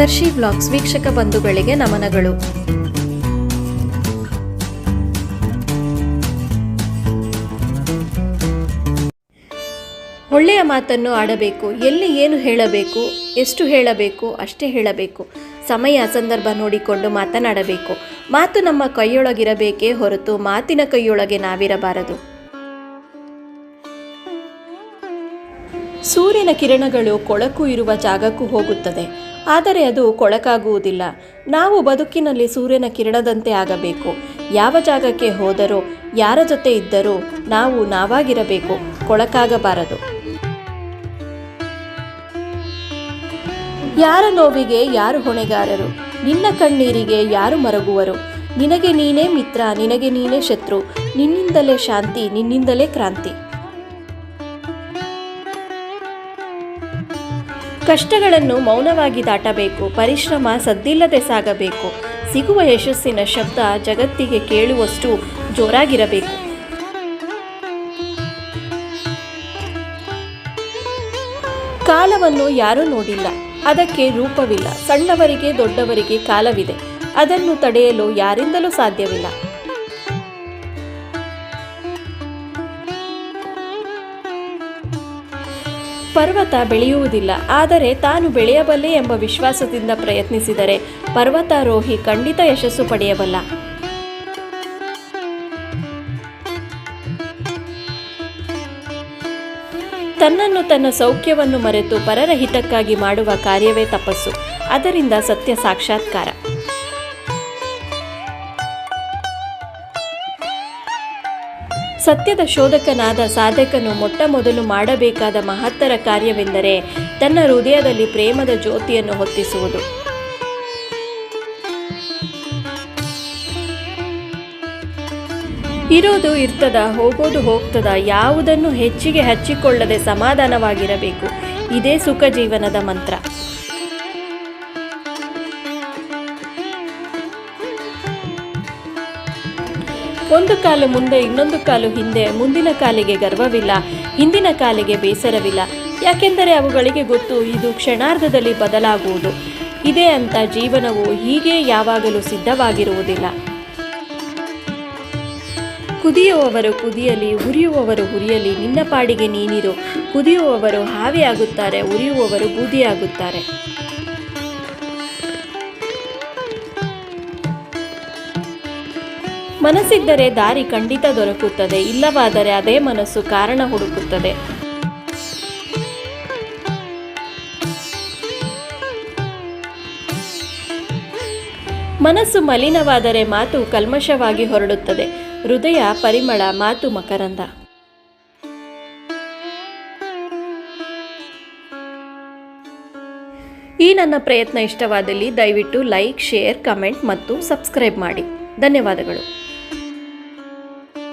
ದರ್ಶಿ vlogs ವೀಕ್ಷಕ ಬಂಧುಗಳಿಗೆ ನಮನಗಳು. ಒಳ್ಳೆಯ ಮಾತನ್ನು ಆಡಬೇಕು. ಎಲ್ಲಿ ಏನು ಹೇಳಬೇಕು, ಎಷ್ಟು ಹೇಳಬೇಕು ಅಷ್ಟೇ ಹೇಳಬೇಕು. ಸಮಯ ಸಂದರ್ಭ ನೋಡಿಕೊಂಡು ಮಾತನಾಡಬೇಕು. ಮಾತು ನಮ್ಮ ಕೈಯೊಳಗಿರಬೇಕೇ ಹೊರತು ಮಾತಿನ ಕೈಯೊಳಗೆ ನಾವಿರಬಾರದು. ಸೂರ್ಯನ ಕಿರಣಗಳು ಕೊಳಕು ಇರುವ ಜಾಗಕ್ಕೂ ಹೋಗುತ್ತದೆ, ಆದರೆ ಅದು ಕೊಳಕಾಗುವುದಿಲ್ಲ. ನಾವು ಬದುಕಿನಲ್ಲಿ ಸೂರ್ಯನ ಕಿರಣದಂತೆ ಆಗಬೇಕು. ಯಾವ ಜಾಗಕ್ಕೆ ಹೋದರೂ, ಯಾರ ಜೊತೆ ಇದ್ದರೂ ನಾವು ನಾವಾಗಿರಬೇಕು, ಕೊಳಕಾಗಬಾರದು. ಯಾರ ನೋವಿಗೆ ಯಾರು ಹೊಣೆಗಾರರು? ನಿನ್ನ ಕಣ್ಣೀರಿಗೆ ಯಾರು ಮರಗುವರು? ನಿನಗೆ ನೀನೇ ಮಿತ್ರ, ನಿನಗೆ ನೀನೇ ಶತ್ರು. ನಿನ್ನಿಂದಲೇ ಶಾಂತಿ, ನಿನ್ನಿಂದಲೇ ಕ್ರಾಂತಿ. ಕಷ್ಟಗಳನ್ನು ಮೌನವಾಗಿ ದಾಟಬೇಕು. ಪರಿಶ್ರಮ ಸದ್ದಿಲ್ಲದೆ ಸಾಗಬೇಕು. ಸಿಗುವ ಯಶಸ್ಸಿನ ಶಬ್ದ ಜಗತ್ತಿಗೆ ಕೇಳುವಷ್ಟು ಜೋರಾಗಿರಬೇಕು. ಕಾಲವನ್ನು ಯಾರೂ ನೋಡಿಲ್ಲ, ಅದಕ್ಕೆ ರೂಪವಿಲ್ಲ. ಸಣ್ಣವರಿಗೆ ದೊಡ್ಡವರಿಗೆ ಕಾಲವಿದೆ, ಅದನ್ನು ತಡೆಯಲು ಯಾರಿಂದಲೂ ಸಾಧ್ಯವಿಲ್ಲ. ಪರ್ವತ ಬೆಳೆಯುವುದಿಲ್ಲ, ಆದರೆ ತಾನು ಬೆಳೆಯಬಲ್ಲೆ ಎಂಬ ವಿಶ್ವಾಸದಿಂದ ಪ್ರಯತ್ನಿಸಿದರೆ ಪರ್ವತಾರೋಹಿ ಖಂಡಿತ ಯಶಸ್ಸು ಪಡೆಯಬಲ್ಲ. ತನ್ನನ್ನು ತನ್ನ ಸೌಖ್ಯವನ್ನು ಮರೆತು ಪರರ ಹಿತಕ್ಕಾಗಿ ಮಾಡುವ ಕಾರ್ಯವೇ ತಪಸ್ಸು. ಅದರಿಂದ ಸತ್ಯ ಸಾಕ್ಷಾತ್ಕಾರ. ಸತ್ಯದ ಶೋಧಕನಾದ ಸಾಧಕನು ಮೊಟ್ಟ ಮೊದಲು ಮಾಡಬೇಕಾದ ಮಹತ್ತರ ಕಾರ್ಯವೆಂದರೆ ತನ್ನ ಹೃದಯದಲ್ಲಿ ಪ್ರೇಮದ ಜ್ಯೋತಿಯನ್ನು ಹೊತ್ತಿಸುವುದು. ಇರೋದು ಇರ್ತದ, ಹೋಗೋದು ಹೋಗ್ತದ. ಯಾವುದನ್ನು ಹೆಚ್ಚಿಗೆ ಹಚ್ಚಿಕೊಳ್ಳದೆ ಸಮಾಧಾನವಾಗಿರಬೇಕು. ಇದೇ ಸುಖ ಜೀವನದ ಮಂತ್ರ. ಒಂದು ಕಾಲು ಮುಂದೆ, ಇನ್ನೊಂದು ಕಾಲು ಹಿಂದೆ. ಮುಂದಿನ ಕಾಲಿಗೆ ಗರ್ವವಿಲ್ಲ, ಹಿಂದಿನ ಕಾಲಿಗೆ ಬೇಸರವಿಲ್ಲ. ಯಾಕೆಂದರೆ ಅವುಗಳಿಗೆ ಗೊತ್ತು, ಇದು ಕ್ಷಣಾರ್ಧದಲ್ಲಿ ಬದಲಾಗುವುದು. ಇದೇ ಅಂತ ಜೀವನವು ಹೀಗೆ ಯಾವಾಗಲೂ ಸಿದ್ಧವಾಗಿರುವುದಿಲ್ಲ. ಕುದಿಯುವವರು ಕುದಿಯಲಿ, ಉರಿಯುವವರು ಉರಿಯಲಿ, ನಿನ್ನ ಪಾಡಿಗೆ ನೀನಿರು. ಕುದಿಯುವವರು ಹಾವಿಯಾಗುತ್ತಾರೆ, ಉರಿಯುವವರು ಬೂದಿಯಾಗುತ್ತಾರೆ. ಮನಸ್ಸಿದ್ದರೆ ದಾರಿ ಖಂಡಿತ ದೊರಕುತ್ತದೆ, ಇಲ್ಲವಾದರೆ ಅದೇ ಮನಸ್ಸು ಕಾರಣ ಹುಡುಕುತ್ತದೆ. ಮನಸ್ಸು ಮಲಿನವಾದರೆ ಮಾತು ಕಲ್ಮಶವಾಗಿ ಹೊರಡುತ್ತದೆ. ಹೃದಯ ಪರಿಮಳ, ಮಾತು ಮಕರಂದ. ಈ ನನ್ನ ಪ್ರಯತ್ನ ಇಷ್ಟವಾದಲ್ಲಿ ದಯವಿಟ್ಟು ಲೈಕ್, ಶೇರ್, ಕಮೆಂಟ್ ಮತ್ತು ಸಬ್ಸ್ಕ್ರೈಬ್ ಮಾಡಿ. ಧನ್ಯವಾದಗಳು.